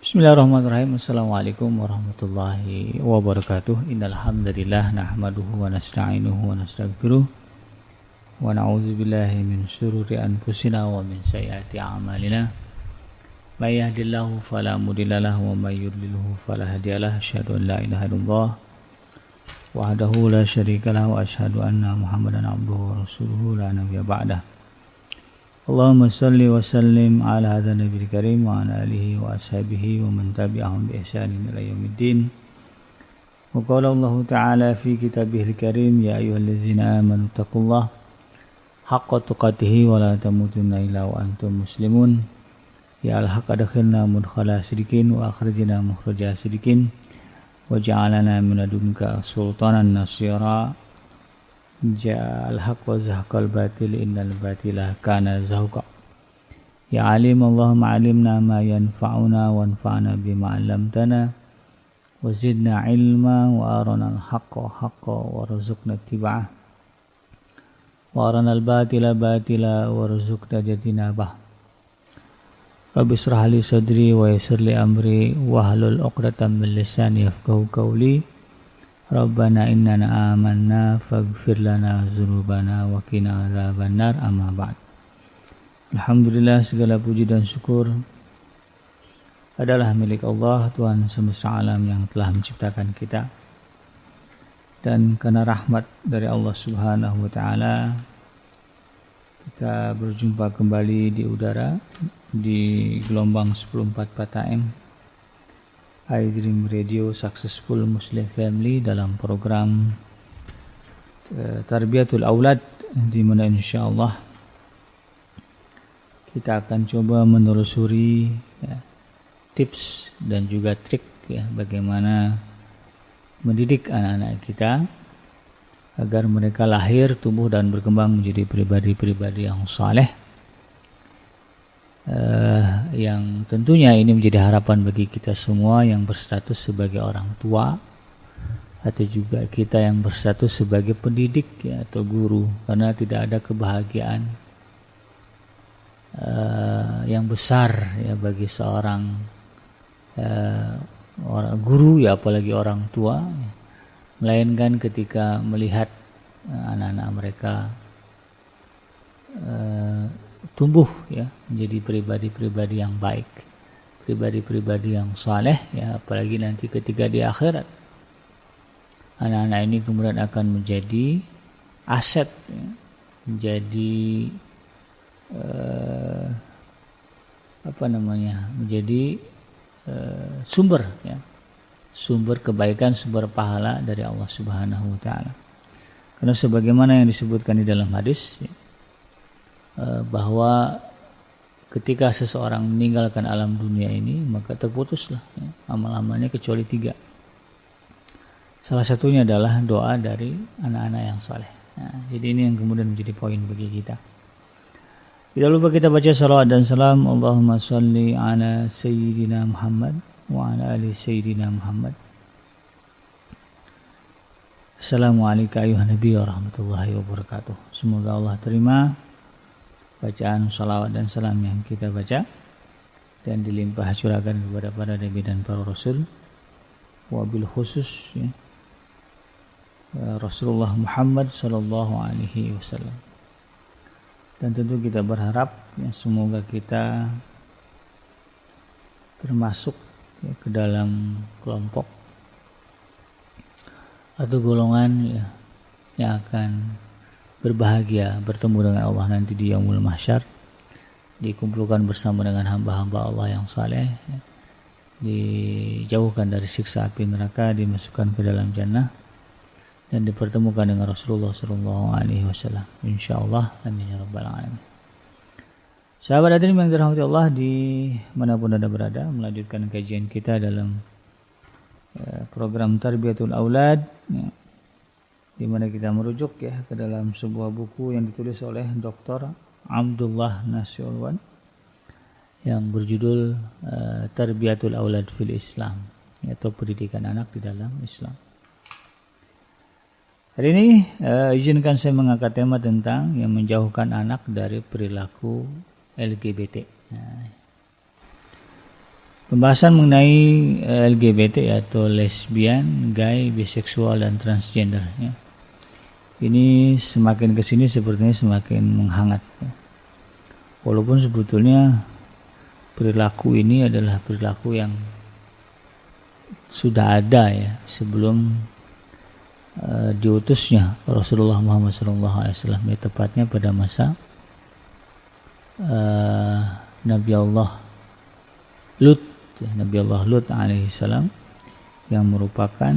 Bismillahirrahmanirrahim. Assalamualaikum warahmatullahi wabarakatuh. Innal hamdalillah nahmaduhu wa nasta'inuhu wa nastaghfiruh wa na'udzu billahi min syururi anfusina wa min sayyiati a'malina. May yahdihillahu fala mudilla lahu wa may yudlilhu fala hadiyalah. Asyhadu an la ilaha illallah wahdahu la syarika lahu wa asyhadu anna Muhammadan abduhu wa rasuluhu la nabiyya ba'dah. Allahumma salli wa sallim ala hadha nabiyil karim wa ala alihi wa ashabihi wa man tabi'ahum bi ihsanin ila yaumiddin. Wa qala Allah ta'ala fi kitabihil karim ya ayyuhallazina amanu taqullaha haqqa tuqatih wa la tamutunna illa wa antum muslimun. Ya al-haq adkhilna mudkhala sidikin wa akhrijna mukhraja sidikin wa ja'alna min ladunka sultanan nasira. Ja'al haqq wa zahaqal batil innal batila kana zahuqa. Ya alim Allahumma alimna ma yanfa'una wa anfa'na bima 'allamtana wa zidna ilma wa arana al-haqqa haqqa warzuqna ittiba'ah wa arana al-batila batila warzuqna ijtinabah. Rabbi israh li sadri wa yassir li amri wahlul 'uqdatam min lisani yafqahu qawli. Rabbana innana amanna faghfir lana dzunubana wa qina adzabannar. Amma ba'd. Alhamdulillah, segala puji dan syukur adalah milik Allah, Tuhan semesta alam yang telah menciptakan kita. Dan karena rahmat dari Allah Subhanahu wa taala kita berjumpa kembali di udara di gelombang 1044 AM iDream Radio Successful Muslim Family dalam program Tarbiyatul Aulad, di mana insyaallah kita akan coba menelusuri tips dan juga trik bagaimana mendidik anak-anak kita agar mereka lahir, tumbuh dan berkembang menjadi pribadi-pribadi yang saleh. Yang tentunya ini menjadi harapan bagi kita semua yang berstatus sebagai orang tua atau juga kita yang berstatus sebagai pendidik atau guru, karena tidak ada kebahagiaan yang besar bagi seorang orang guru apalagi orang tua, melainkan ketika melihat anak-anak mereka tumbuh menjadi pribadi-pribadi yang baik, pribadi-pribadi yang saleh apalagi nanti ketika di akhirat anak-anak ini kemudian akan menjadi aset, menjadi menjadi sumber kebaikan, sumber pahala dari Allah Subhanahu wa taala. Karena sebagaimana yang disebutkan di dalam hadis bahwa ketika seseorang meninggalkan alam dunia ini maka terputuslah amal-amalnya kecuali 3. Salah satunya adalah doa dari anak-anak yang saleh. Jadi ini yang kemudian menjadi poin bagi kita. Tidak lupa kita baca salawat dan salam. Allahumma salli ala sayyidina Muhammad wa ala ali sayyidina Muhammad. Assalamualaikum warahmatullahi warahmatullahi wabarakatuh. Semoga Allah terima bacaan salawat dan salam yang kita baca dan dilimpah curahkan kepada para nabi dan para rasul, wabil khusus Rasulullah Muhammad sallallahu alaihi wasallam. Dan tentu kita berharap semoga kita termasuk ke dalam kelompok atau golongan yang akan berbahagia bertemu dengan Allah nanti di Yaumul Mahsyar, dikumpulkan bersama dengan hamba-hamba Allah yang saleh, dijauhkan dari siksa api neraka, dimasukkan ke dalam jannah dan dipertemukan dengan Rasulullah sallallahu alaihi wasallam insyaallah. Amin ya rabbal alamin. Sahabat hadirin yang dirahmati Allah di manapun Anda berada, melanjutkan kajian kita dalam program Tarbiyatul Aulad, di mana kita merujuk ke dalam sebuah buku yang ditulis oleh Dr. Abdullah Nasiulwan yang berjudul Tarbiyatul Aulad fil Islam, atau pendidikan anak di dalam Islam. Hari ini izinkan saya mengangkat tema tentang yang menjauhkan anak dari perilaku LGBT. Pembahasan mengenai LGBT atau lesbian, gay, biseksual dan transgender ya. Ini semakin kesini sepertinya semakin menghangat ya. Walaupun sebetulnya perilaku ini adalah perilaku yang sudah ada ya sebelum diutusnya Rasulullah Muhammad SAW, ya, tepatnya pada masa Nabi Allah Lut, ya, Nabi Allah Lut alaihissalam, yang merupakan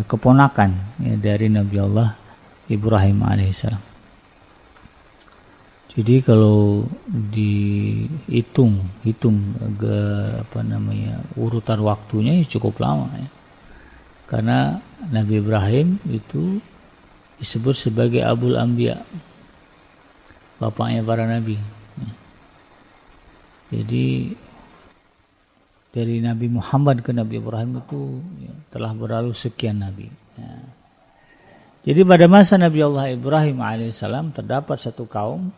keponakan ya, dari Nabi Allah Ibrahim alaihissalam. Jadi kalau dihitung urutan waktunya ya cukup lama ya. Karena Nabi Ibrahim itu disebut sebagai Abul Anbiya, bapaknya para nabi. Jadi dari Nabi Muhammad ke Nabi Ibrahim itu ya, telah berlalu sekian nabi. Ya. Jadi pada masa Nabi Allah Ibrahim alaihissalam terdapat satu kaum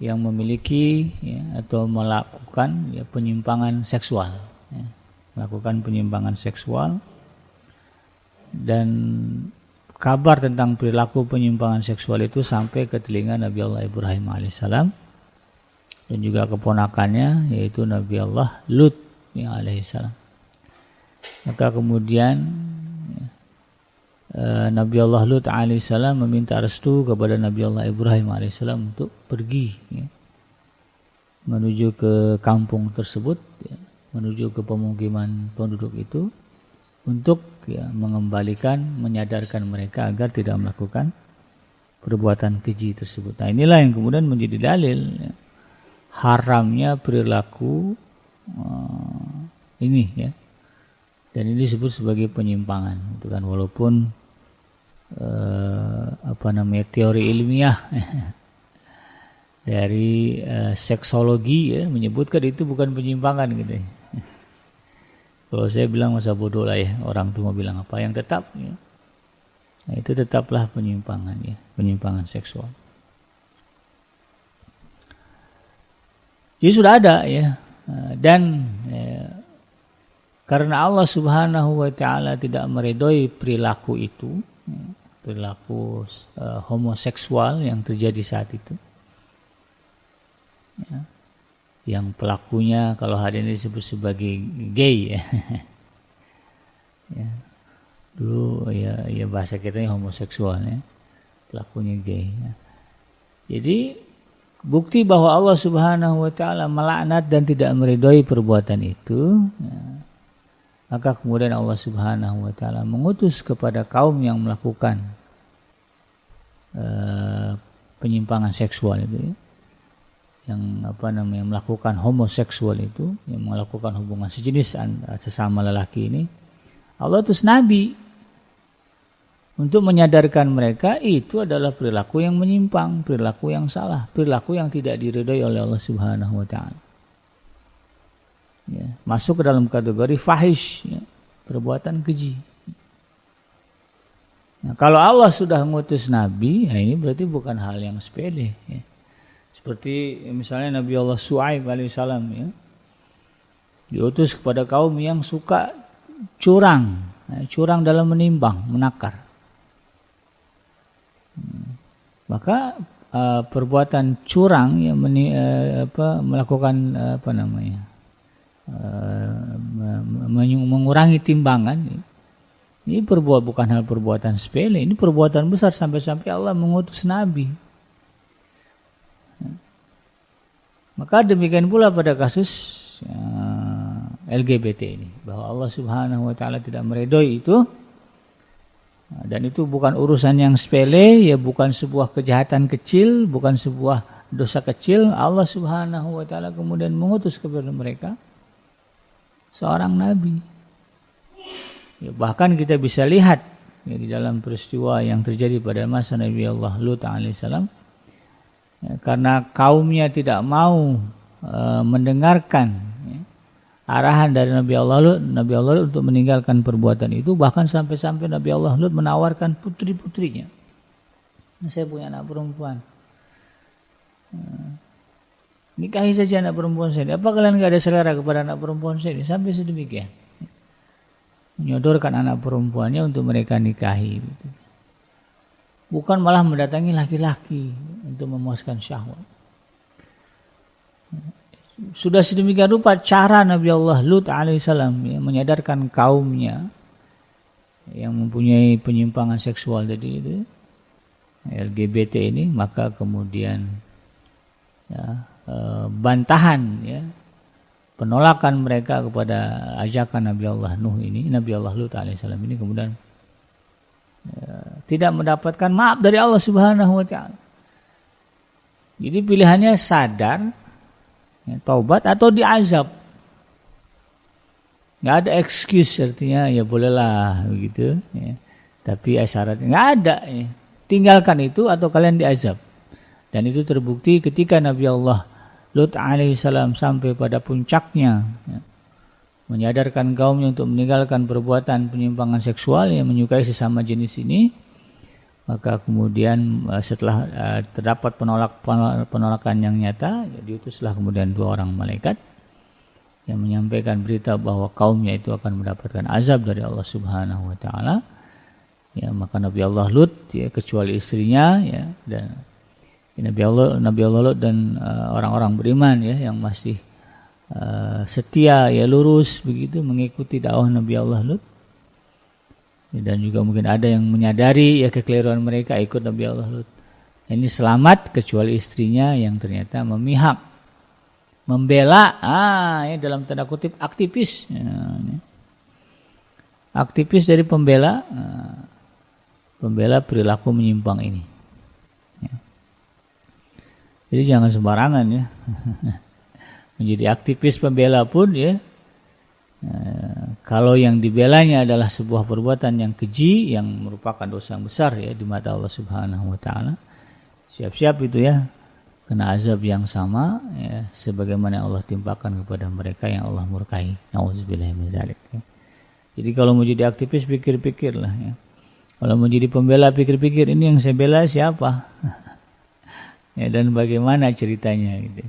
yang memiliki ya, atau melakukan ya, penyimpangan seksual, ya. Melakukan penyimpangan seksual, dan kabar tentang perilaku penyimpangan seksual itu sampai ke telinga Nabi Allah Ibrahim alaihissalam dan juga keponakannya yaitu Nabi Allah Lut ya, alaihissalam. Maka kemudian Nabi Allah Lut alaihissalam meminta restu kepada Nabi Allah Ibrahim alaihissalam untuk pergi ya, menuju ke kampung tersebut ya, menuju ke pemukiman penduduk itu untuk ya, mengembalikan, menyadarkan mereka agar tidak melakukan perbuatan keji tersebut. Nah, inilah yang kemudian menjadi dalil ya, haramnya perilaku ini ya, dan ini disebut sebagai penyimpangan itu kan, walaupun teori ilmiah dari seksologi ya menyebutkan itu bukan penyimpangan gitu ya. Kalau saya bilang masa bodoh lah ya, orang tua bilang apa yang tetap ya, nah, itu tetaplah penyimpangan ya, penyimpangan seksual. Jadi sudah ada ya, dan karena Allah Subhanahu wa taala tidak meridhoi perilaku itu, perilaku homoseksual yang terjadi saat itu. Ya, yang pelakunya kalau hari ini disebut sebagai gay ya. Ya. Dulu ya bahasa kita homoseksual ya. Pelakunya gay ya. Jadi bukti bahwa Allah Subhanahu wa taala melaknat dan tidak meridhoi perbuatan itu ya. Maka kemudian Allah Subhanahu wa taala mengutus kepada kaum yang melakukan penyimpangan seksual itu ya. Yang melakukan homoseksual itu, yang melakukan hubungan sejenis sesama lelaki ini, Allah utus nabi untuk menyadarkan mereka itu adalah perilaku yang menyimpang, perilaku yang salah, perilaku yang tidak diridhoi oleh Allah Subhanahu wa taala. Ya, masuk ke dalam kategori fahish, ya, perbuatan keji. Nah, kalau Allah sudah mengutus nabi, ya ini berarti bukan hal yang sepele ya. Seperti misalnya Nabi Allah Shu'aib alaihissalam ya, diutus kepada kaum yang suka curang dalam menimbang, menakar. Maka perbuatan curang yang melakukan mengurangi timbangan, ini bukan hal perbuatan sepele, ini perbuatan besar sampai-sampai Allah mengutus nabi. Maka demikian pula pada kasus LGBT ini, bahwa Allah Subhanahu wa taala tidak meridhoi itu, dan itu bukan urusan yang sepele ya, bukan sebuah kejahatan kecil, bukan sebuah dosa kecil. Allah Subhanahu wa taala kemudian mengutus kepada mereka seorang nabi. Ya, bahkan kita bisa lihat ya, di dalam peristiwa yang terjadi pada masa Nabi Allah Lut alaihissalam. Ya, karena kaumnya tidak mau mendengarkan ya, arahan dari Nabi Allah Lut untuk meninggalkan perbuatan itu, bahkan sampai-sampai Nabi Allah Lut menawarkan putri-putrinya. Saya punya anak perempuan, nikahi saja anak perempuan saya. Apa kalian nggak ada selera kepada anak perempuan saya? Sampai sedemikian. Menyodorkan anak perempuannya untuk mereka nikahi. Bukan malah mendatangi laki-laki untuk memuaskan syahwat. Sudah sedemikian rupa cara Nabi Allah Lut alaihissalam menyadarkan kaumnya yang mempunyai penyimpangan seksual tadi itu, LGBT ini, maka kemudian bantahan penolakan mereka kepada ajakan Nabi Allah Nuh ini, Nabi Allah Lut alaihissalam ini kemudian tidak mendapatkan maaf dari Allah Subhanahu wa taala. Jadi pilihannya sadar, taubat atau diazab. Nggak ada excuse, artinya ya bolehlah begitu ya. Tapi syaratnya nggak ada ya. Tinggalkan itu atau kalian diazab. Dan itu terbukti ketika Nabi Allah Lut alaihissalam sampai pada puncaknya ya, menyadarkan kaumnya untuk meninggalkan perbuatan penyimpangan seksual yang menyukai sesama jenis ini. Maka kemudian setelah terdapat penolakan yang nyata, diutuslah kemudian 2 orang malaikat yang menyampaikan berita bahwa kaumnya itu akan mendapatkan azab dari Allah Subhanahu wa taala. Ya, maka Nabi Allah Lut ya, kecuali istrinya ya, dan Nabi Allah Lut dan orang-orang beriman ya yang masih setia ya, lurus begitu mengikuti dakwah Nabi Allah Lut. Dan juga mungkin ada yang menyadari ya kekeliruan mereka, ikut Nabi Allah Lut. Ini selamat kecuali istrinya yang ternyata memihak, membela, ya dalam tanda kutip aktivis. Ya, aktivis dari pembela perilaku menyimpang ini. Ya. Jadi jangan sembarangan ya. Menjadi aktivis pembela pun ya. Kalau yang dibelanya adalah sebuah perbuatan yang keji, yang merupakan dosa yang besar ya di mata Allah Subhanahu wa taala, siap-siap itu ya kena azab yang sama ya, sebagaimana Allah timpakan kepada mereka yang Allah murkai. Nauzubillahi min dzalik ya. Jadi kalau mau jadi aktivis pikir-pikirlah ya. Kalau mau jadi pembela pikir-pikir, ini yang saya bela siapa? Ya, dan bagaimana ceritanya gitu.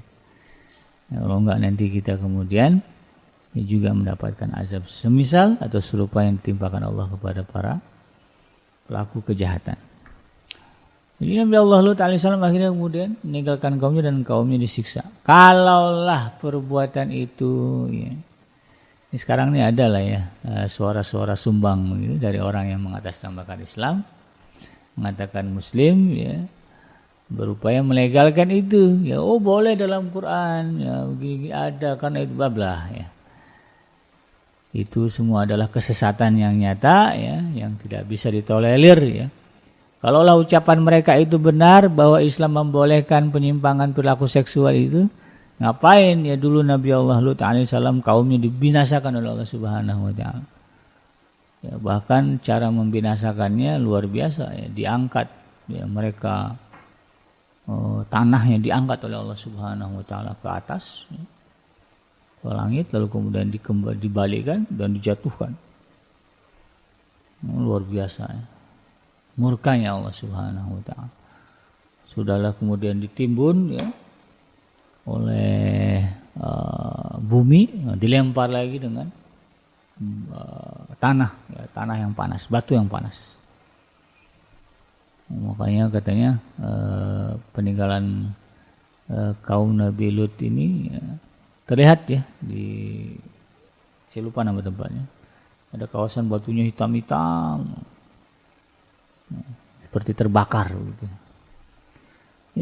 Ya, kalau enggak nanti kita kemudian juga mendapatkan azab semisal atau serupa yang ditimpakan Allah kepada para pelaku kejahatan. Jadi Nabi Allah Lut alaihissalam akhirnya kemudian meninggalkan kaumnya dan kaumnya disiksa. Kalaulah perbuatan itu ya. Ini sekarang ini ada lah ya suara-suara sumbang gitu, dari orang yang mengatasnamakan Islam, mengatakan Muslim ya, berupaya melegalkan itu ya, oh boleh dalam Quran ya, begini ada karena itu bablah ya. Itu semua adalah kesesatan yang nyata ya, yang tidak bisa ditolerir ya. Kalaulah ucapan mereka itu benar bahwa Islam membolehkan penyimpangan perilaku seksual itu, ngapain ya dulu Nabi Allah Lut alaihissalam kaumnya dibinasakan oleh Allah Subhanahu wa taala. Ya, bahkan cara membinasakannya luar biasa ya, diangkat ya, mereka tanahnya diangkat oleh Allah Subhanahu wa taala ke atas ya, ke langit, lalu kemudian dibalikkan dan dijatuhkan. Luar biasa ya. Murkanya Allah Subhanahu wa taala. Sudahlah kemudian ditimbun ya oleh bumi, dilempar lagi dengan tanah ya, tanah yang panas, batu yang panas. Makanya katanya peninggalan kaum Nabi Lut ini ya, terlihat ya di, saya lupa nama tempatnya, ada kawasan batunya hitam-hitam seperti terbakar gitu.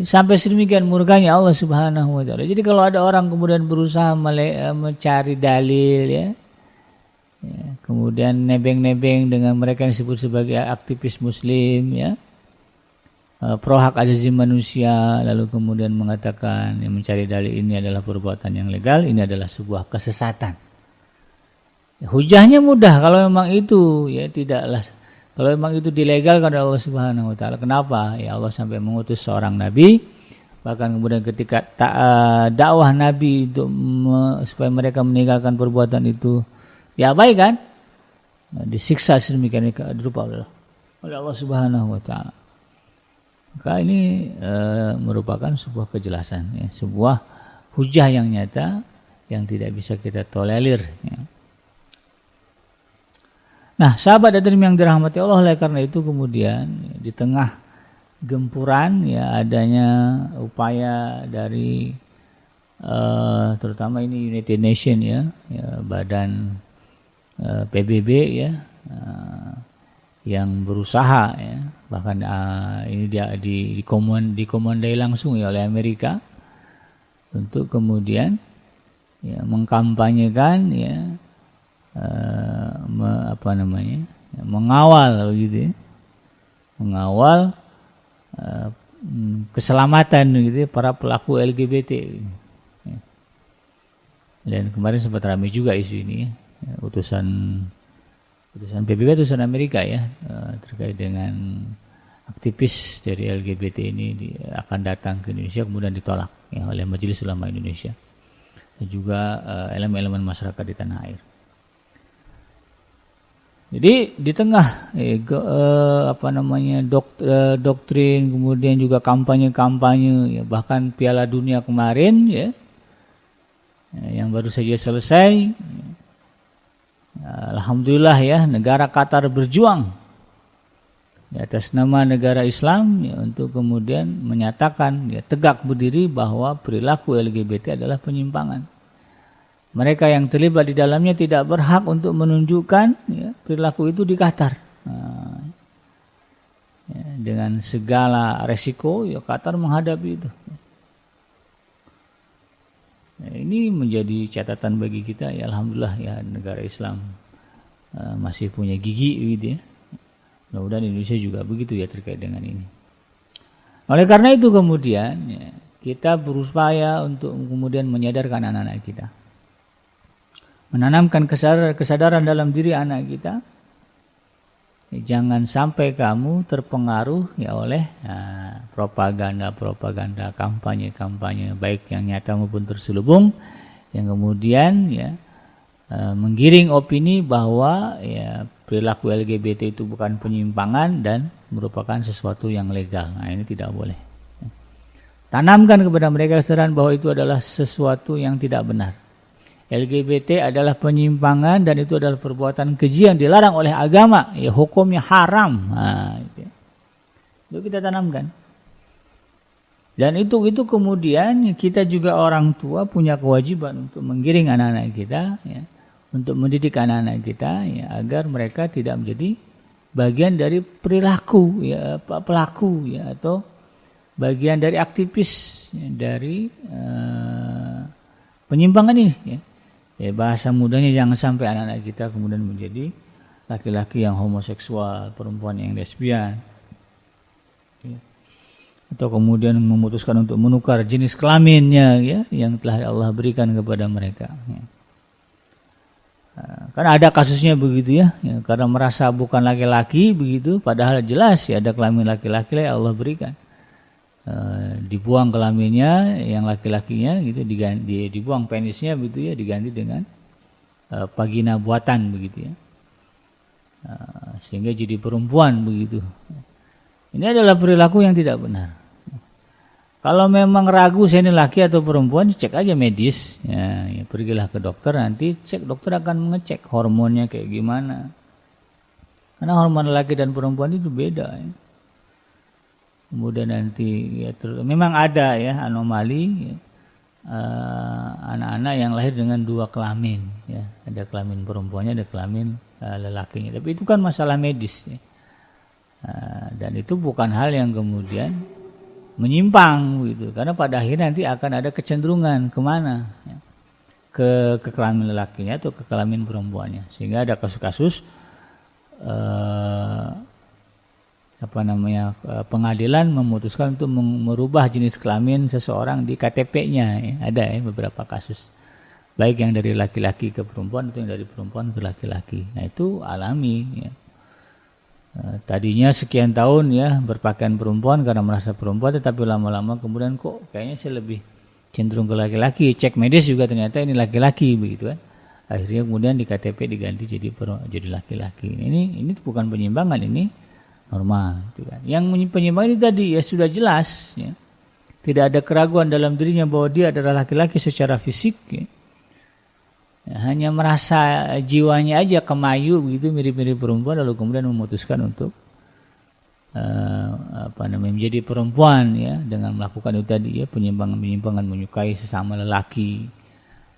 Sampai sedemikian murkanya Allah Subhanahu wa taala. Jadi kalau ada orang kemudian berusaha mencari dalil ya, kemudian nebeng-nebeng dengan mereka yang disebut sebagai aktivis muslim ya, pro hak asasi manusia, lalu kemudian mengatakan yang mencari dalil ini adalah perbuatan yang legal, ini adalah sebuah kesesatan. Hujahnya mudah kalau memang itu ya tidaklah, kalau memang itu dilegalkan oleh Allah Subhanahu wa taala. Kenapa? Ya Allah sampai mengutus seorang nabi, bahkan kemudian ketika dakwah nabi untuk supaya mereka meninggalkan perbuatan itu diabaikan, disiksa sedemikian rupa oleh Allah Subhanahu wa taala. Maka ini merupakan sebuah kejelasan ya, sebuah hujah yang nyata yang tidak bisa kita tolerir. Ya. Nah, sahabat hadirin yang dirahmati Allah, oleh karena itu kemudian di tengah gempuran ya adanya upaya dari terutama ini United Nations ya badan PBB ya yang berusaha ya bahkan ini dia dikomandai langsung ya oleh Amerika untuk kemudian ya mengkampanyekan ya mengawal gitu ya, mengawal keselamatan gitu ya, para pelaku LGBT. Dan kemarin sempat ramai juga isu ini ya, utusan PBB utusan Amerika ya terkait dengan aktivis dari LGBT ini akan datang ke Indonesia kemudian ditolak ya oleh Majelis Ulama Indonesia dan juga elemen-elemen masyarakat di tanah air. Jadi di tengah doktrin kemudian juga kampanye ya bahkan Piala Dunia kemarin ya yang baru saja selesai alhamdulillah ya negara Qatar berjuang di atas nama negara Islam ya, untuk kemudian menyatakan ya tegak berdiri bahwa perilaku LGBT adalah penyimpangan. Mereka yang terlibat di dalamnya tidak berhak untuk menunjukkan ya, perilaku itu di Qatar. Ya, dengan segala resiko, ya Qatar menghadapi itu. Ya, ini menjadi catatan bagi kita. Ya alhamdulillah ya negara Islam masih punya gigi, gitu ya. Mudah-mudahan Indonesia juga begitu ya terkait dengan ini. Oleh karena itu kemudian ya, kita berupaya untuk kemudian menyadarkan anak-anak kita. Menanamkan kesadaran dalam diri anak kita. Jangan sampai kamu terpengaruh ya oleh propaganda, kampanye baik yang nyata maupun terselubung yang kemudian ya menggiring opini bahwa ya perilaku LGBT itu bukan penyimpangan dan merupakan sesuatu yang legal. Nah, ini tidak boleh. Tanamkan kepada mereka kesadaran bahwa itu adalah sesuatu yang tidak benar. LGBT adalah penyimpangan dan itu adalah perbuatan keji yang dilarang oleh agama, ya hukumnya haram. Nah, itu kita tanamkan. Dan itu kemudian kita juga orang tua punya kewajiban untuk menggiring anak-anak kita, ya, untuk mendidik anak-anak kita, ya, agar mereka tidak menjadi bagian dari perilaku, ya, pelaku, ya, atau bagian dari aktivis, ya, dari penyimpangan ini. Ya. Ya, bahasa mudahnya jangan sampai anak-anak kita kemudian menjadi laki-laki yang homoseksual, perempuan yang lesbian, ya. Atau kemudian memutuskan untuk menukar jenis kelaminnya ya, yang telah Allah berikan kepada mereka. Ya. Karena ada kasusnya begitu ya, karena merasa bukan laki-laki begitu, padahal jelas ya ada kelamin laki-laki yang Allah berikan. Dibuang kelaminnya yang laki-lakinya gitu, dibuang penisnya begitu ya, diganti dengan vagina buatan begitu ya, sehingga jadi perempuan begitu. Ini adalah perilaku yang tidak benar. Kalau memang ragu saya ini laki atau perempuan, cek aja medis ya, pergilah ke dokter, nanti cek, dokter akan mengecek hormonnya kayak gimana, karena hormon laki dan perempuan itu beda ya. Kemudian nanti ya, memang ada ya anomali ya, anak-anak yang lahir dengan dua kelamin ya, ada kelamin perempuannya, ada kelamin lelakinya, tapi itu kan masalah medis ya. Dan itu bukan hal yang kemudian menyimpang gitu, karena pada akhirnya nanti akan ada kecenderungan kemana ya, ke kelamin lelakinya atau ke kelamin perempuannya, sehingga ada kasus-kasus pengadilan memutuskan untuk merubah jenis kelamin seseorang di KTP-nya ya. Ada ya beberapa kasus, baik yang dari laki-laki ke perempuan atau yang dari perempuan ke laki-laki. Nah itu alami ya. Tadinya sekian tahun ya berpakaian perempuan karena merasa perempuan, tetapi lama-lama kemudian kok kayaknya saya lebih cenderung ke laki-laki, cek medis juga ternyata ini laki-laki begitu kan. Akhirnya kemudian di KTP diganti jadi laki-laki. Ini bukan penyimpangan, ini normal gitu kan. Yang penyimpangan itu tadi ya sudah jelas ya, tidak ada keraguan dalam dirinya bahwa dia adalah laki-laki secara fisik, ya. Hanya merasa jiwanya aja kemayu begitu, mirip-mirip perempuan, lalu kemudian memutuskan untuk menjadi perempuan, ya, dengan melakukan itu tadi, ya, penyimpangan menyukai sesama lelaki,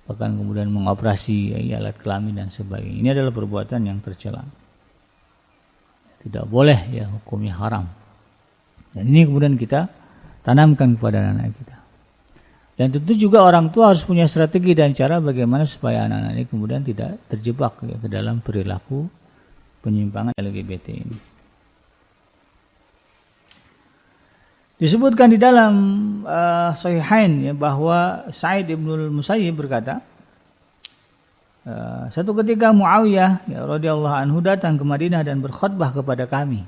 bahkan kemudian mengoperasi, ya, alat kelamin dan sebagainya. Ini adalah perbuatan yang tercela, tidak boleh, ya, hukumnya haram. Dan ini kemudian kita tanamkan kepada anak-anak kita. Dan tentu juga orang tua harus punya strategi dan cara bagaimana supaya anak-anak ini kemudian tidak terjebak, ya, ke dalam perilaku penyimpangan LGBT ini. Disebutkan di dalam Sahihain, ya, bahwa Sa'id ibnul Musayyib berkata, satu ketika Muawiyah, ya, radhiyallahu anhu datang ke Madinah dan berkhutbah kepada kami.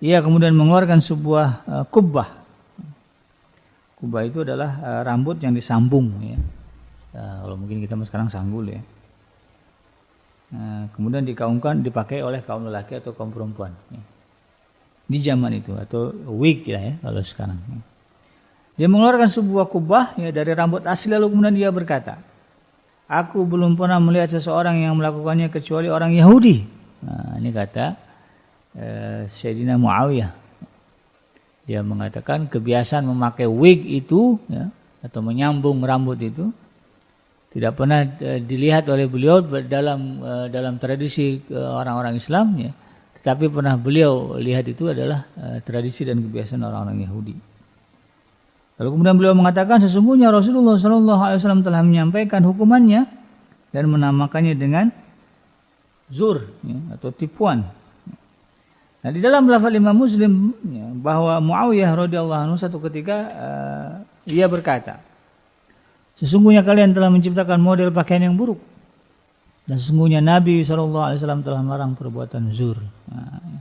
Ia kemudian mengeluarkan sebuah kubbah. Kubbah itu adalah rambut yang disambung, ya. Kalau mungkin kita sekarang sanggul, ya. Kemudian dipakai oleh kaum lelaki atau kaum perempuan, ya, di zaman itu, atau wig, ya, kalau sekarang. Dia mengeluarkan sebuah kubbah, ya, dari rambut asli, lalu kemudian dia berkata, aku belum pernah melihat seseorang yang melakukannya kecuali orang Yahudi. Nah, ini kata Sayyidina Muawiyah. Dia mengatakan kebiasaan memakai wig itu, ya, atau menyambung rambut itu tidak pernah dilihat oleh beliau dalam tradisi orang-orang Islam, ya, tetapi pernah beliau lihat itu adalah tradisi dan kebiasaan orang-orang Yahudi. Lalu kemudian beliau mengatakan sesungguhnya Rasulullah SAW telah menyampaikan hukumannya dan menamakannya dengan zur, ya, atau tipuan. Nah, di dalam lafaz Imam Muslim, ya, bahwa Muawiyah radhiyallahu anhu satu ketika ia berkata, sesungguhnya kalian telah menciptakan model pakaian yang buruk, dan sesungguhnya Nabi SAW telah melarang perbuatan zur. Nah,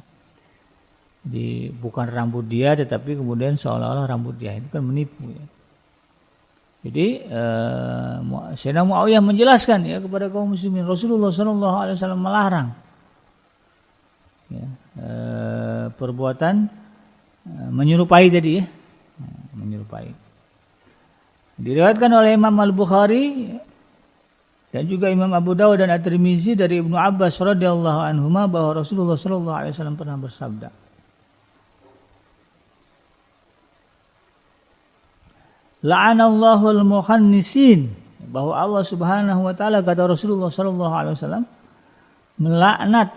jadi bukan rambut dia, tetapi kemudian seolah-olah rambut dia, itu kan menipu, ya. Jadi Sayyidina Muawiyah menjelaskan, ya, kepada kaum muslimin, Rasulullah SAW melarang, ya, perbuatan menyerupai tadi, ya, menyerupai. Diriwayatkan oleh Imam Al-Bukhari dan juga Imam Abu Dawud dan At-Tirmizi dari Ibnu Abbas radhiyallahu anhuma bahwa Rasulullah sallallahu alaihi wasallam pernah bersabda, la'anallahu al-mukhannisin, bahwa Allah Subhanahu wa taala, kata Rasulullah sallallahu alaihi wasallam, melaknat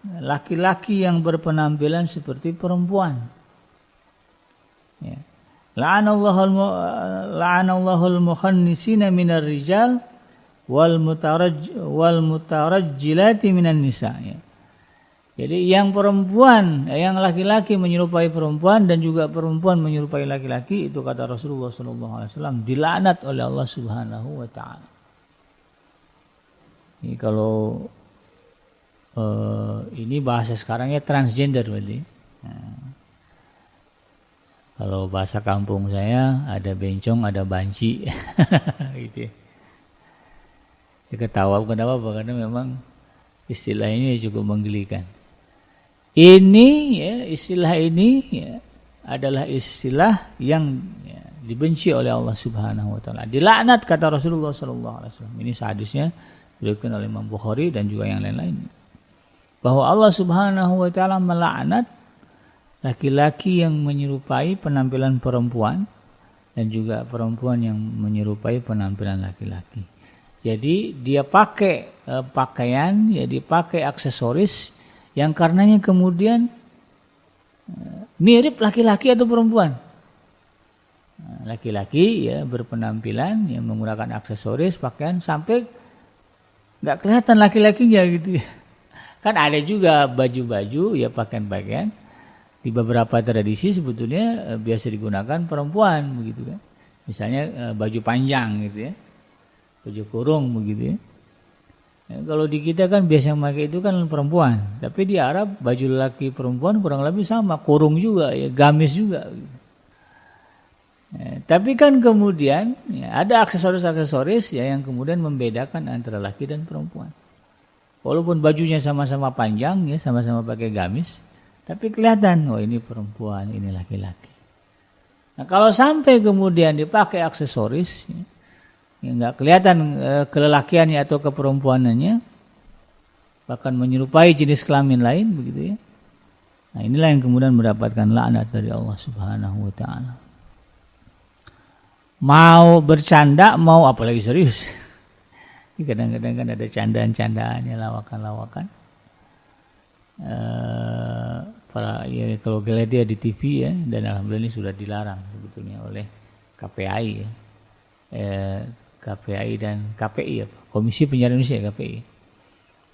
laki-laki yang berpenampilan seperti perempuan. Ya. La'anallahu al-mukhannisina minar rijal wal mutarajjilati minan nisa. Ya. Jadi yang perempuan, yang laki-laki menyerupai perempuan dan juga perempuan menyerupai laki-laki, itu kata Rasulullah SAW dilaknat oleh Allah Subhanahu wa taala. Ini kalau ini bahasa sekarangnya transgender berarti. Nah, kalau bahasa kampung saya ada bencong, ada banci, gitu. Ya, ketawa bukan apa-apa karena memang istilah ini cukup menggelikan. Ini, ya, istilah ini, ya, adalah istilah yang, ya, dibenci oleh Allah Subhanahu wa taala. Dilaknat kata Rasulullah sallallahu alaihi wasallam. Ini hadisnya diriwayatkan oleh Imam Bukhari dan juga yang lain-lain. Bahwa Allah Subhanahu wa taala melaknat laki-laki yang menyerupai penampilan perempuan dan juga perempuan yang menyerupai penampilan laki-laki. Jadi dia pakai pakaian, ya, dipakai aksesoris yang karenanya kemudian mirip laki-laki atau perempuan. Laki-laki, ya, berpenampilan yang menggunakan aksesoris pakaian sampai nggak kelihatan laki-lakinya, gitu, ya. Kan ada juga baju-baju, ya, pakaian-pakaian di beberapa tradisi sebetulnya biasa digunakan perempuan, begitu kan. Misalnya baju panjang, gitu, ya, baju kurung, begitu, ya. Kalau di kita kan biasa yang pakai itu kan perempuan, tapi di Arab baju laki perempuan kurang lebih sama, kurung juga, ya, gamis juga, gitu. Tapi kan kemudian, ya, ada aksesoris-aksesoris, ya, yang kemudian membedakan antara laki dan perempuan. Walaupun bajunya sama-sama panjang, ya, sama-sama pakai gamis, tapi kelihatan, oh ini perempuan, ini laki-laki. Nah, kalau sampai kemudian dipakai aksesoris, ya nggak kelihatan kelelakiannya atau keperempuanannya, bahkan menyerupai jenis kelamin lain, begitu ya. Nah, inilah yang kemudian mendapatkan laknat dari Allah Subhanahu wa taala. Mau bercanda, mau apalagi serius. Kadang-kadang kan ada candaan-candaannya, lawakan-lawakan. Ya, kalau kita lihat di TV ya, dan alhamdulillah ini sudah dilarang sebetulnya oleh KPI ya. KPI dan KPI ya, Komisi Penyiaran Indonesia KPI,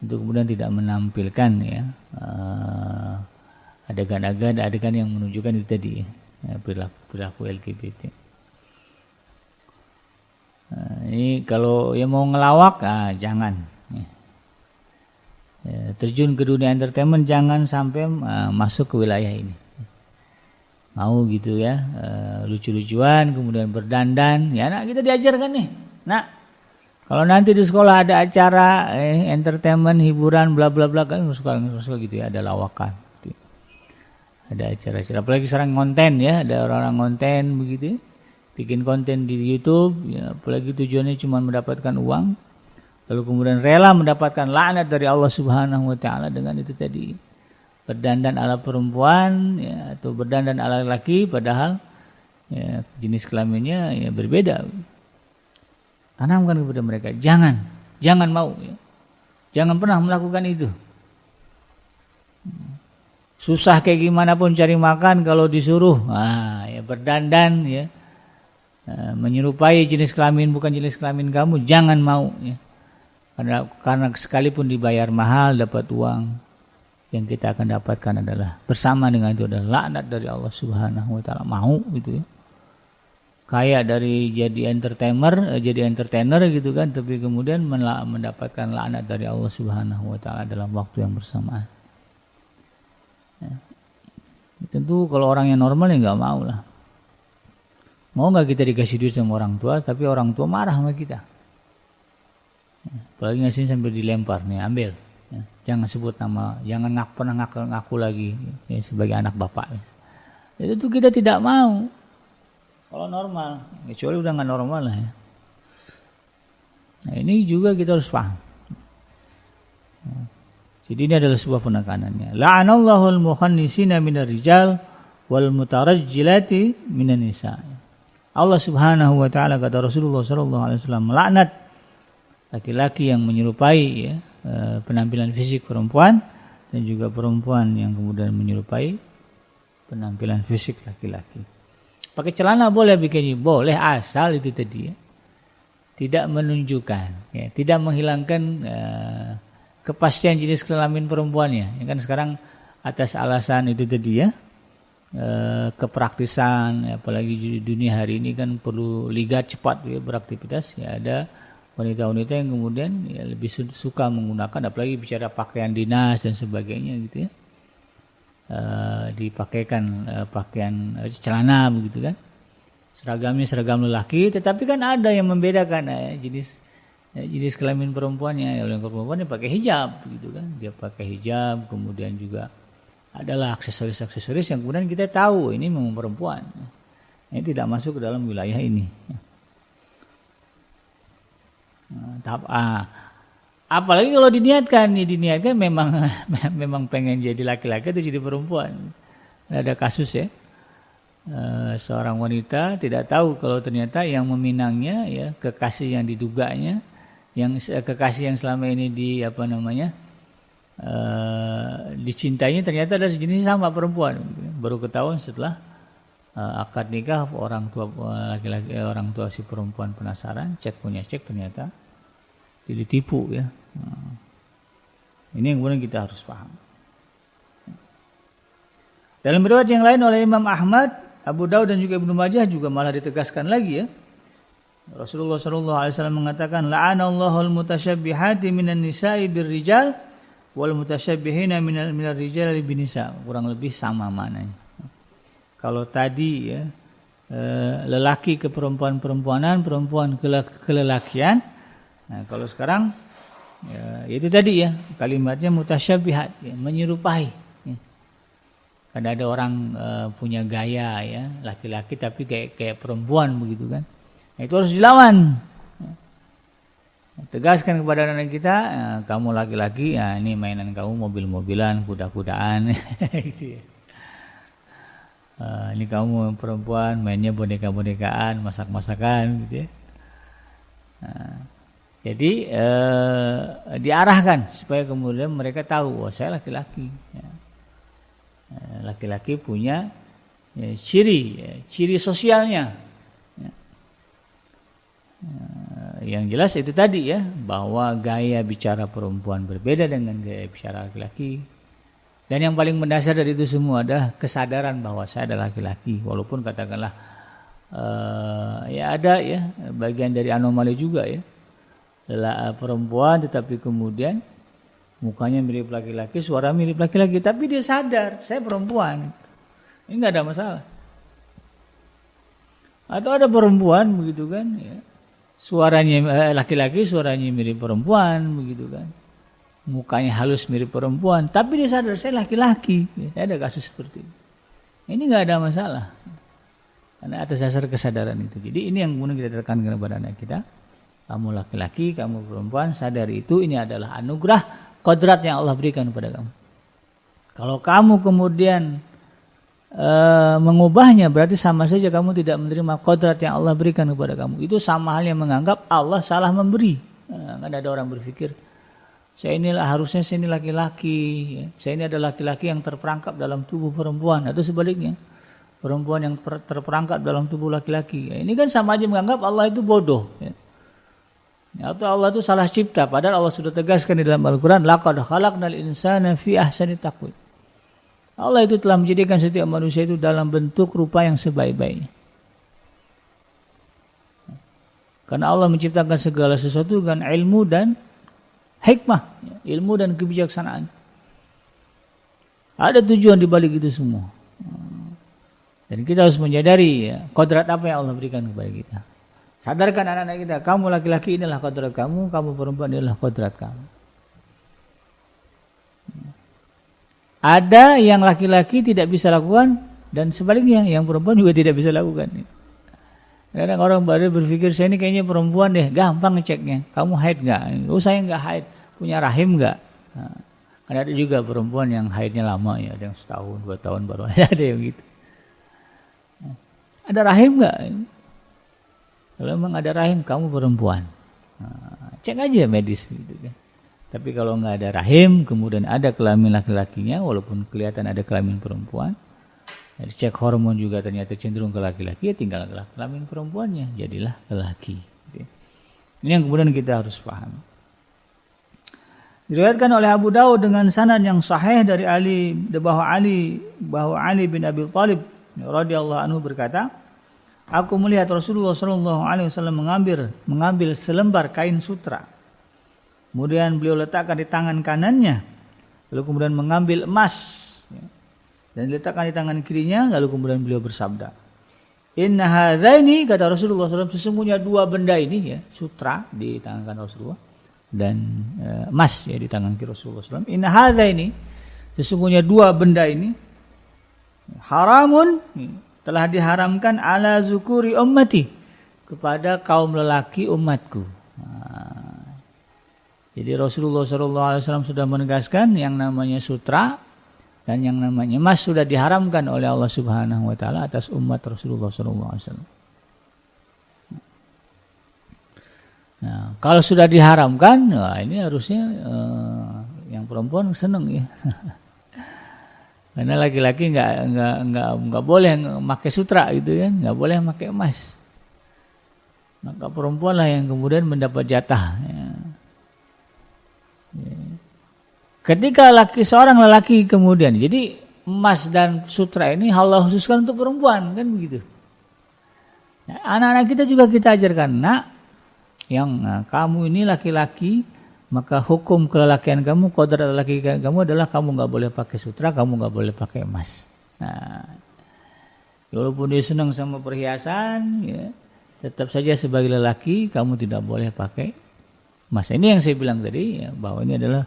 untuk kemudian tidak menampilkan ya adegan yang menunjukkan itu tadi ya, perilaku LGBT. Ini kalau ya mau ngelawak, jangan. Terjun ke dunia entertainment jangan sampai masuk ke wilayah ini. Mau gitu ya, lucu-lucuan, kemudian berdandan. Ya, nak kita diajarkan nih. Nak, kalau nanti di sekolah ada acara entertainment, hiburan, bla bla bla, kan suka gitu ya, ada lawakan. Gitu. Ada acara-acara, apalagi sekarang konten ya, ada orang-orang konten begitu ya. Bikin konten di YouTube, ya, apalagi tujuannya cuma mendapatkan uang, lalu kemudian rela mendapatkan laknat dari Allah Subhanahu wa taala dengan itu tadi, berdandan ala perempuan ya, atau berdandan ala laki, padahal ya, jenis kelaminnya ya, berbeda. Tanamkan kepada mereka, jangan mau, ya. Jangan pernah melakukan itu. Susah kayak gimana pun cari makan, kalau disuruh ya berdandan ya, menyerupai jenis kelamin bukan jenis kelamin kamu, jangan mau ya. Karena sekalipun dibayar mahal dapat uang, yang kita akan dapatkan adalah bersama dengan itu adalah laknat dari Allah Subhanahu wa taala. Mau gitu ya. Kayak dari jadi entertainer gitu kan, tapi kemudian mendapatkan laknat dari Allah Subhanahu wa taala dalam waktu yang bersamaan. Ya. Tentu kalau orang yang normal ya nggak mau lah. Mau nggak kita dikasih duit sama orang tua, tapi orang tua marah sama kita. Apalagi ngasih sambil dilempar, nih ambil. Ya, jangan sebut nama, jangan pernah ngaku lagi ya, sebagai anak bapak. Ya. Itu kita tidak mau. Kalau normal, kecuali udah nggak normal lah ya. Nah, ini juga kita harus paham. Ya. Jadi ini adalah sebuah penekanannya. La'anallahul mukhannisina minar rijal wal mutarajjilati minan nisa. Allah Subhanahu wa taala, kata Rasulullah sallallahu alaihi wasallam, melaknat laki-laki yang menyerupai ya, penampilan fisik perempuan, dan juga perempuan yang kemudian menyerupai penampilan fisik laki-laki. Pakai celana boleh, bikin boleh, asal itu tadi ya, tidak menunjukkan ya, tidak menghilangkan kepastian jenis kelamin perempuannya. Ya kan sekarang atas alasan itu tadi ya, kepraktisan, apalagi di dunia hari ini kan perlu ligat cepat ya, beraktivitas ya, ada wanita-wanita yang kemudian ya, lebih suka menggunakan, apalagi bicara pakaian dinas dan sebagainya gitu ya, dipakaikan pakaian celana begitu kan, seragamnya seragam lelaki, tetapi kan ada yang membedakan jenis kelamin perempuannya. Yang perempuannya pakai hijab gitu kan, dia pakai hijab, kemudian juga adalah aksesoris-aksesoris yang kemudian kita tahu ini memang perempuan. Ini tidak masuk ke dalam wilayah ini. Apalagi kalau diniatkan memang pengen jadi laki-laki atau jadi perempuan. Ada kasus ya, seorang wanita tidak tahu kalau ternyata yang meminangnya ya kekasih yang diduganya, yang kekasih yang selama ini dicintainya ternyata ada sejenis sama perempuan. Baru ketahuan setelah akad nikah, orang tua si perempuan penasaran, punya cek ternyata ditipu ya. Ini yang kemudian kita harus paham. Dalam riwayat yang lain oleh Imam Ahmad, Abu Daud dan juga Ibnu Majah juga malah ditegaskan lagi ya. Rasulullah SAW mengatakan, la'anallahul mutasyabbihati minan nisa'i birrijal wal mutasyabbihina minar rijal binisa. Kurang lebih sama maknanya. Kalau tadi ya, lelaki ke perempuan-perempuanan, perempuan ke lelakian. Nah, kalau sekarang ya, itu tadi ya, kalimatnya mutasyabbihat ya, menyerupai ya. Karena ada orang punya gaya ya, laki-laki tapi kayak perempuan begitu kan. Nah, itu harus dilawan. Tegaskan kepada anak kita, kamu laki-laki, ya ini mainan kamu mobil-mobilan, kuda-kudaan, gitu ya. Ini kamu perempuan mainnya boneka-bonekaan, masak-masakan, gitu ya. Jadi diarahkan supaya kemudian mereka tahu, oh saya laki-laki. Ya. Laki-laki punya ciri sosialnya. Ya. Yang jelas itu tadi ya, bahwa gaya bicara perempuan berbeda dengan gaya bicara laki-laki. Dan yang paling mendasar dari itu semua adalah kesadaran bahwa saya adalah laki-laki. Walaupun katakanlah ya ada ya bagian dari anomali juga ya. Perempuan tetapi kemudian mukanya mirip laki-laki, suara mirip laki-laki, tapi dia sadar saya perempuan. Ini nggak ada masalah. Atau ada perempuan begitu kan ya. Suaranya laki-laki, suaranya mirip perempuan begitu kan. Mukanya halus mirip perempuan, tapi dia sadar saya laki-laki. Ya, ada kasus seperti ini. Ini nggak ada masalah. Karena atas dasar kesadaran itu. Jadi ini yang kemudian kita tekankan kepada anak kita. Kamu laki-laki, kamu perempuan, sadari itu, ini adalah anugerah kodrat yang Allah berikan kepada kamu. Kalau kamu kemudian mengubahnya, berarti sama saja kamu tidak menerima kodrat yang Allah berikan kepada kamu. Itu sama halnya menganggap Allah salah memberi. Kan ada orang berpikir, saya inilah harusnya saya ini laki-laki, ya. Saya ini adalah laki-laki yang terperangkap dalam tubuh perempuan, atau sebaliknya, perempuan yang terperangkap dalam tubuh laki-laki. Ya, ini kan sama aja menganggap Allah itu bodoh. Ya. Atau Allah itu salah cipta, padahal Allah sudah tegaskan di dalam Al-Quran, laqad khalaqnal insana fi ahsani taqwim. Allah itu telah menjadikan setiap manusia itu dalam bentuk rupa yang sebaik-baiknya. Karena Allah menciptakan segala sesuatu dengan ilmu dan hikmah, ilmu dan kebijaksanaan. Ada tujuan di balik itu semua. Dan kita harus menyadari ya, kodrat apa yang Allah berikan kepada kita. Sadarkan anak-anak kita, kamu laki-laki inilah kodrat kamu, kamu perempuan inilah kodrat kamu. Ada yang laki-laki tidak bisa lakukan, dan sebaliknya yang perempuan juga tidak bisa lakukan. Kadang orang baru berpikir, saya ini kayaknya perempuan deh, gampang ngeceknya. Kamu haid nggak? Oh saya nggak haid, punya rahim nggak? Nah, kan ada juga perempuan yang haidnya lama ya, ada yang setahun, 2 tahun baru ada yang gitu. Ada rahim nggak? Kalau memang ada rahim, kamu perempuan. Nah, cek aja medis gitu kan. Tapi kalau nggak ada rahim, kemudian ada kelamin laki-lakinya, walaupun kelihatan ada kelamin perempuan, cek hormon juga ternyata cenderung ke laki-laki, ya tinggal kelamin perempuannya, jadilah lelaki. Ini yang kemudian kita harus paham. Diriwayatkan oleh Abu Dawud dengan sanad yang sahih dari bahwa Ali bin Abi Thalib radhiyallahu anhu berkata, aku melihat Rasulullah SAW mengambil selembar kain sutra. Kemudian beliau letakkan di tangan kanannya. Lalu kemudian mengambil emas. Dan diletakkan di tangan kirinya. Lalu kemudian beliau bersabda, inna hadzaini, kata Rasulullah SAW, sesungguhnya 2 benda ini ya, sutra di tangan kanan Rasulullah dan emas ya di tangan kiri Rasulullah SAW. Inna hadzaini, sesungguhnya 2 benda ini haramun, telah diharamkan ala zukuri ummati, kepada kaum lelaki umatku. Jadi Rasulullah SAW sudah menegaskan yang namanya sutra dan yang namanya emas sudah diharamkan oleh Allah Subhanahu Wa Taala atas umat Rasulullah SAW. Nah, kalau sudah diharamkan, nah ini harusnya yang perempuan seneng ya. Karena laki-laki nggak boleh pakai sutra gitu kan, nggak boleh pakai emas. Maka perempuan lah yang kemudian mendapat jatah. Ya. Ketika seorang lelaki kemudian, jadi emas dan sutra ini Allah khususkan untuk perempuan kan begitu. Nah, anak-anak kita juga kita ajarkan, nak, kamu ini laki-laki, maka hukum kelelakian kamu, kodrat lelaki kamu adalah kamu nggak boleh pakai sutra, kamu nggak boleh pakai emas. Nah, walaupun dia senang sama perhiasan, ya, tetap saja sebagai lelaki kamu tidak boleh pakai emas. Ini yang saya bilang tadi, ya, bahwa ini adalah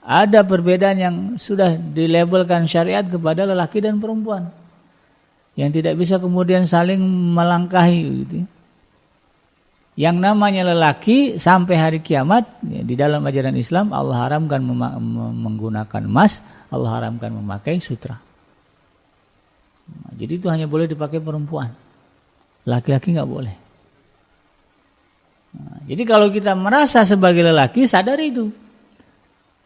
ada perbedaan yang sudah dilabelkan syariat kepada lelaki dan perempuan. Yang tidak bisa kemudian saling melangkahi gitu. Yang namanya lelaki sampai hari kiamat ya, di dalam ajaran Islam Allah haramkan menggunakan emas, Allah haramkan memakai sutra. Nah, jadi itu hanya boleh dipakai perempuan. Laki-laki nggak boleh. Nah, jadi kalau kita merasa sebagai lelaki, sadar itu.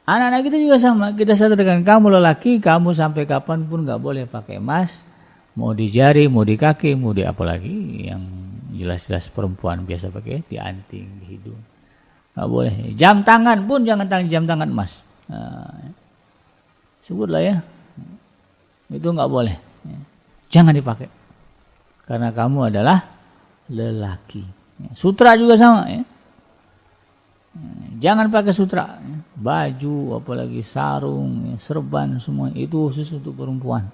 Anak-anak kita juga sama. Kita sadarkan kamu lelaki, kamu sampai kapanpun nggak boleh pakai emas. Mau di jari, mau di kaki, mau di apa lagi yang jelas-jelas perempuan biasa pakai di anting, di hidung. Nggak boleh. Jam tangan pun jangan jam tangan emas. Nah, sebutlah ya. Itu nggak boleh. Jangan dipakai. Karena kamu adalah lelaki. Sutra juga sama ya. Jangan pakai sutra. Baju, apalagi sarung, serban, semua itu khusus untuk perempuan.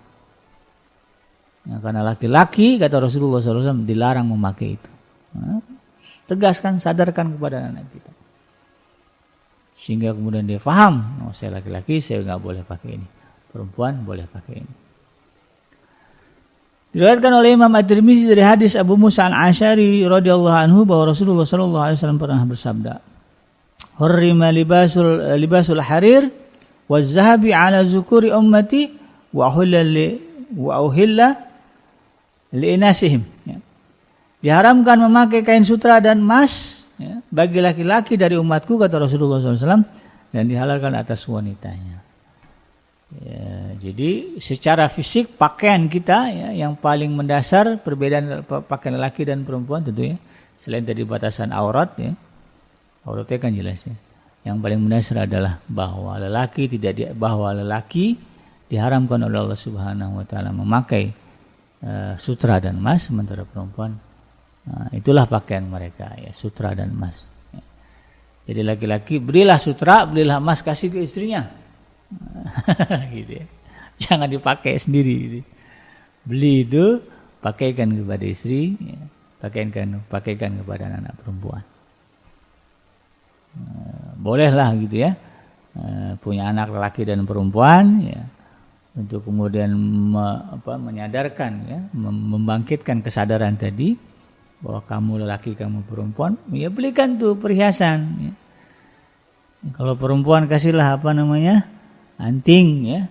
Ya, karena laki-laki kata Rasulullah SAW dilarang memakai itu. Nah, tegaskan, sadarkan kepada anak kita. Sehingga kemudian dia paham, oh saya laki-laki, saya nggak boleh pakai ini. Perempuan boleh pakai ini. Diriwayatkan oleh Imam At-Tirmizi dari hadis Abu Musa Al-Asy'ari radhiyallahu anhu bahwa Rasulullah SAW pernah bersabda, "Hurrima libasul harir waz-zahabi 'ala zukuri ummati wa uhilla li'inasihim." Ya. Diharamkan memakai kain sutra dan emas ya, bagi laki-laki dari umatku kata Rasulullah SAW dan dihalalkan atas wanitanya. Ya, jadi secara fisik pakaian kita ya, yang paling mendasar perbedaan pakaian laki dan perempuan tentunya selain dari batasan aurat ya, auratnya kan jelas ya. Yang paling mendasar adalah bahwa lelaki diharamkan oleh Allah Subhanahu Wa Taala memakai sutra dan emas, sementara perempuan itulah pakaian mereka ya, sutra dan emas ya. Jadi laki-laki berilah sutra, berilah emas, kasih ke istrinya gitu ya. Jangan dipakai sendiri gitu. Beli itu pakaikan kepada istri ya. pakaikan kepada anak perempuan. Bolehlah gitu ya, punya anak laki dan perempuan ya, untuk kemudian menyadarkan ya, membangkitkan kesadaran tadi bahwa kamu lelaki, kamu perempuan, ya belikan tuh perhiasan ya. Kalau perempuan kasihlah anting ya,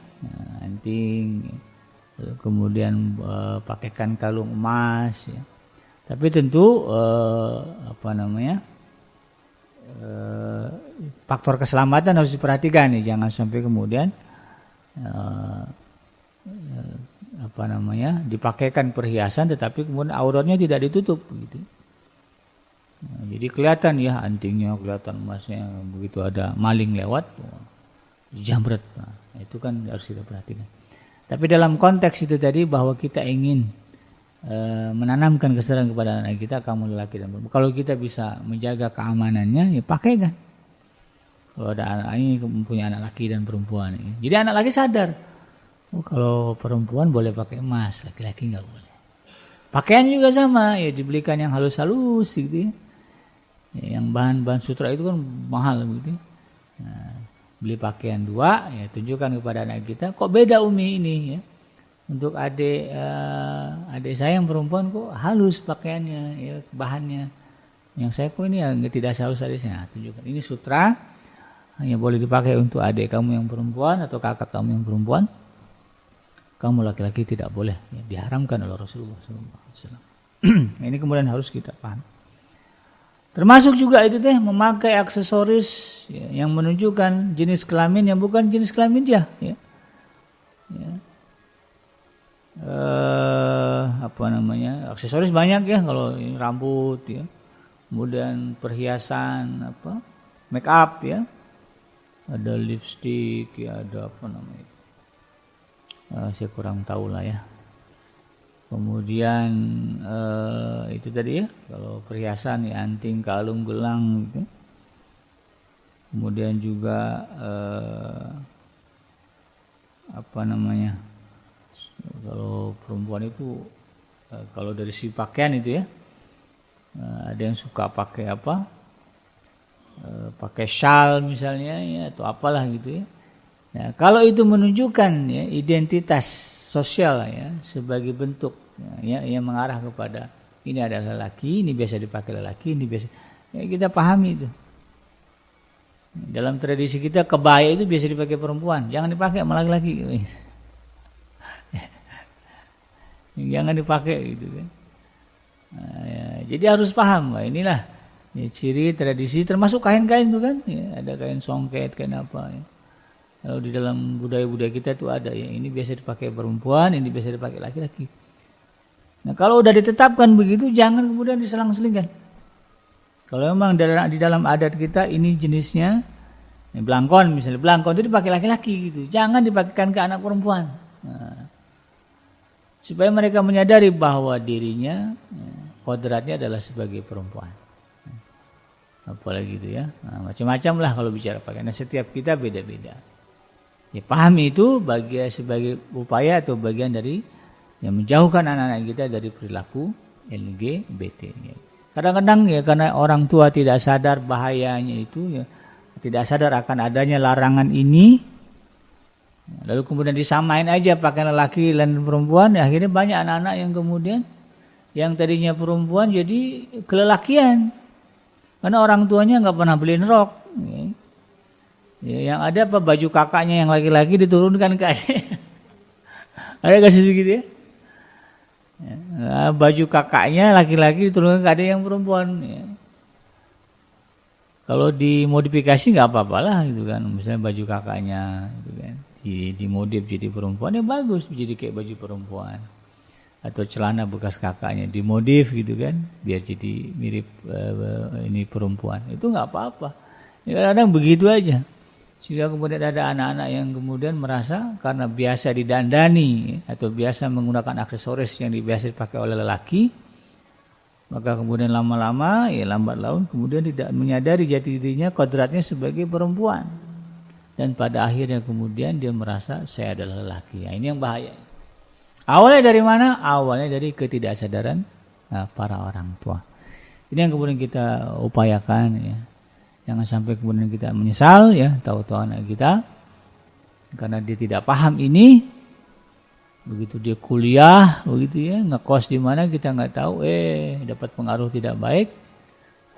anting ya. Kemudian pakaikan kalung emas ya. Tapi tentu faktor keselamatan harus diperhatikan nih, jangan sampai kemudian dipakaikan perhiasan tetapi kemudian auratnya tidak ditutup gitu. Nah, jadi kelihatan ya antingnya, kelihatan emasnya, begitu ada maling lewat jambret. Nah, itu kan harus kita perhatikan. Tapi dalam konteks itu tadi bahwa kita ingin menanamkan kesadaran kepada anak kita, kamu lelaki dan perempuan. Kalau kita bisa menjaga keamanannya, ya pakaikan. Kalau ada anak ini mempunyai anak laki dan perempuan, ya. Jadi anak laki sadar, kalau perempuan boleh pakai emas, laki-laki nggak boleh. Pakaian juga sama, ya dibelikan yang halus-halus, gitu ya. Yang bahan-bahan sutra itu kan mahal, gitu. Nah, beli pakaian 2, ya tunjukkan kepada anak kita, kok beda Umi ini, ya. Untuk adik saya yang perempuan kok halus pakaiannya, ya, bahannya. Yang saya kok ini yang tidak halus adiknya. Tunjukkan ini sutra hanya boleh dipakai untuk adik kamu yang perempuan atau kakak kamu yang perempuan. Kamu laki-laki tidak boleh, ya, diharamkan oleh Rasulullah SAW. Ini kemudian harus kita paham. Termasuk juga itu memakai aksesoris ya, yang menunjukkan jenis kelamin yang bukan jenis kelamin dia. Ya. Ya. Aksesoris banyak ya, kalau rambut ya, kemudian perhiasan make up ya, ada lipstick ya, ada saya kurang tahu lah ya. Kemudian itu tadi ya, kalau perhiasan ya, anting, kalung, gelang gitu. Kemudian juga kalau perempuan itu kalau dari si pakaian itu ya, ada yang suka pakai pakai shawl misalnya ya, atau apalah gitu ya. Ya, kalau itu menunjukkan ya, identitas sosial ya sebagai bentuk ya, yang mengarah kepada ini adalah lelaki, ini biasa dipakai lelaki, ini biasa ya, kita pahami itu. Dalam tradisi kita kebaya itu biasa dipakai perempuan, jangan dipakai sama laki-laki. Jangan dipakai gitu kan. Nah, ya, jadi harus paham, inilah ya, ciri tradisi termasuk kain-kain itu kan, ya, ada kain songket, kain apa ya. Kalau di dalam budaya-budaya kita itu ada ya, ini biasa dipakai perempuan, ini biasa dipakai laki-laki. Nah, kalau udah ditetapkan begitu jangan kemudian diselang-selingkan. Kalau memang di dalam adat kita ini jenisnya ya, belangkon misalnya, belangkon itu dipakai laki-laki gitu. Jangan dipakaikan ke anak perempuan. Nah, supaya mereka menyadari bahwa dirinya ya, kodratnya adalah sebagai perempuan. Apalagi gitu ya. Nah, macam-macam lah kalau bicara pakaian. Nah, setiap kita beda-beda. Ya, pahami itu sebagai upaya atau bagian dari yang menjauhkan anak-anak kita dari perilaku LGBT. Ya. Kadang-kadang ya karena orang tua tidak sadar bahayanya itu ya, tidak sadar akan adanya larangan ini, lalu kemudian disamain aja pakaian lelaki dan perempuan, ya akhirnya banyak anak-anak yang kemudian yang tadinya perempuan jadi kelelakian karena orang tuanya nggak pernah beliin rok. Ya, yang ada apa baju kakaknya yang laki-laki diturunkan ke adik. Ada kasus begitu ya? Ya, baju kakaknya laki-laki diturunkan ke adik yang perempuan. Ya. Kalau dimodifikasi nggak apa-apalah gitu kan, misalnya baju kakaknya gitu kan, dimodif jadi perempuan ya bagus, jadi kayak baju perempuan. Atau celana bekas kakaknya dimodif gitu kan, biar jadi mirip ini perempuan. Itu nggak apa-apa. Ya, kadang-kadang begitu aja. Sehingga kemudian ada anak-anak yang kemudian merasa karena biasa didandani atau biasa menggunakan aksesoris yang biasa dipakai oleh lelaki, maka kemudian lama-lama ya lambat laun kemudian tidak menyadari jati dirinya, kodratnya sebagai perempuan. Dan pada akhirnya kemudian dia merasa saya adalah lelaki. Nah, ini yang bahaya. Awalnya dari mana? Awalnya dari ketidaksadaran para orang tua. Ini yang kemudian kita upayakan ya. Jangan sampai kemudian kita menyesal ya, tahu-tahu anak kita karena dia tidak paham ini, begitu dia kuliah, begitu ya, ngekos di mana kita nggak tahu, dapat pengaruh tidak baik,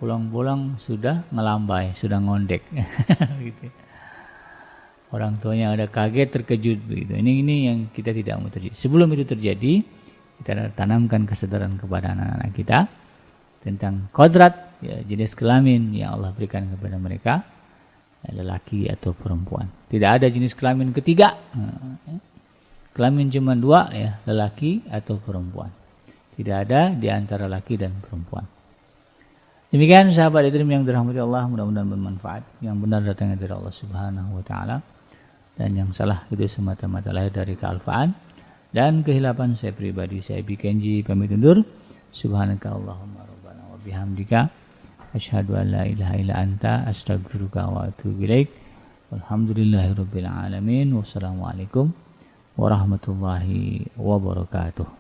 pulang-pulang sudah ngelambai, sudah ngondek, gitu. Orang tuanya ada kaget, terkejut, begitu. Ini yang kita tidak mau terjadi. Sebelum itu terjadi, kita tanamkan kesadaran kepada anak-anak kita tentang kodrat. Ya, jenis kelamin yang Allah berikan kepada mereka ya, lelaki atau perempuan. Tidak ada jenis kelamin ketiga. Kelamin cuma dua ya, lelaki atau perempuan. Tidak ada di antara laki dan perempuan. Demikian sahabat Idrim yang dirahmati Allah, mudah-mudahan bermanfaat. Yang benar datangnya dari Allah Subhanahu wa taala dan yang salah itu semata-mata lahir dari kealfaan dan kehilapan saya pribadi. Saya Bikenji pamit undur. Subhanakallahumma rabbana wa bihamdika asyhadu an la ilaha illa anta astaghfiruka wa atubu ilaik. Walhamdulillahirabbil alamin. Wassalamualaikum warahmatullahi wabarakatuh.